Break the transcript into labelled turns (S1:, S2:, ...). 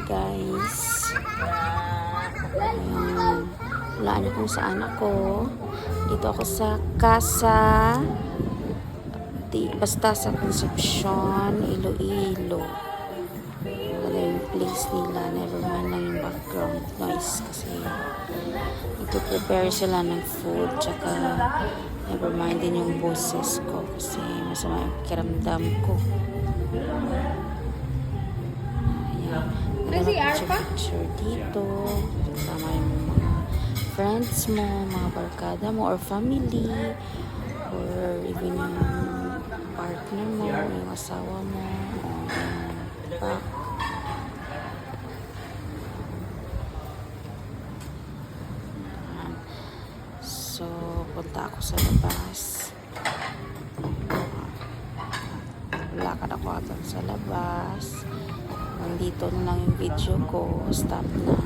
S1: guys. Ayan. Wala niyo kung saan ako. Dito ako sa Casa. Basta sa Concepcion, Iloilo. Wala yung place nila. Never mind lang yung background noise kasi nagpo-prepare sila ng food. Tsaka never mind din yung boses ko kasi masama yung pakiramdam ko. Ayan. Picture dito. Kasama yung mga friends mo, mga barkada mo, or family, or even yung partner mo, yung asawa mo, o yung back. So, punta ako sa labas. Lakad ako sa labas. Nandito na lang yung video ko. Stop na.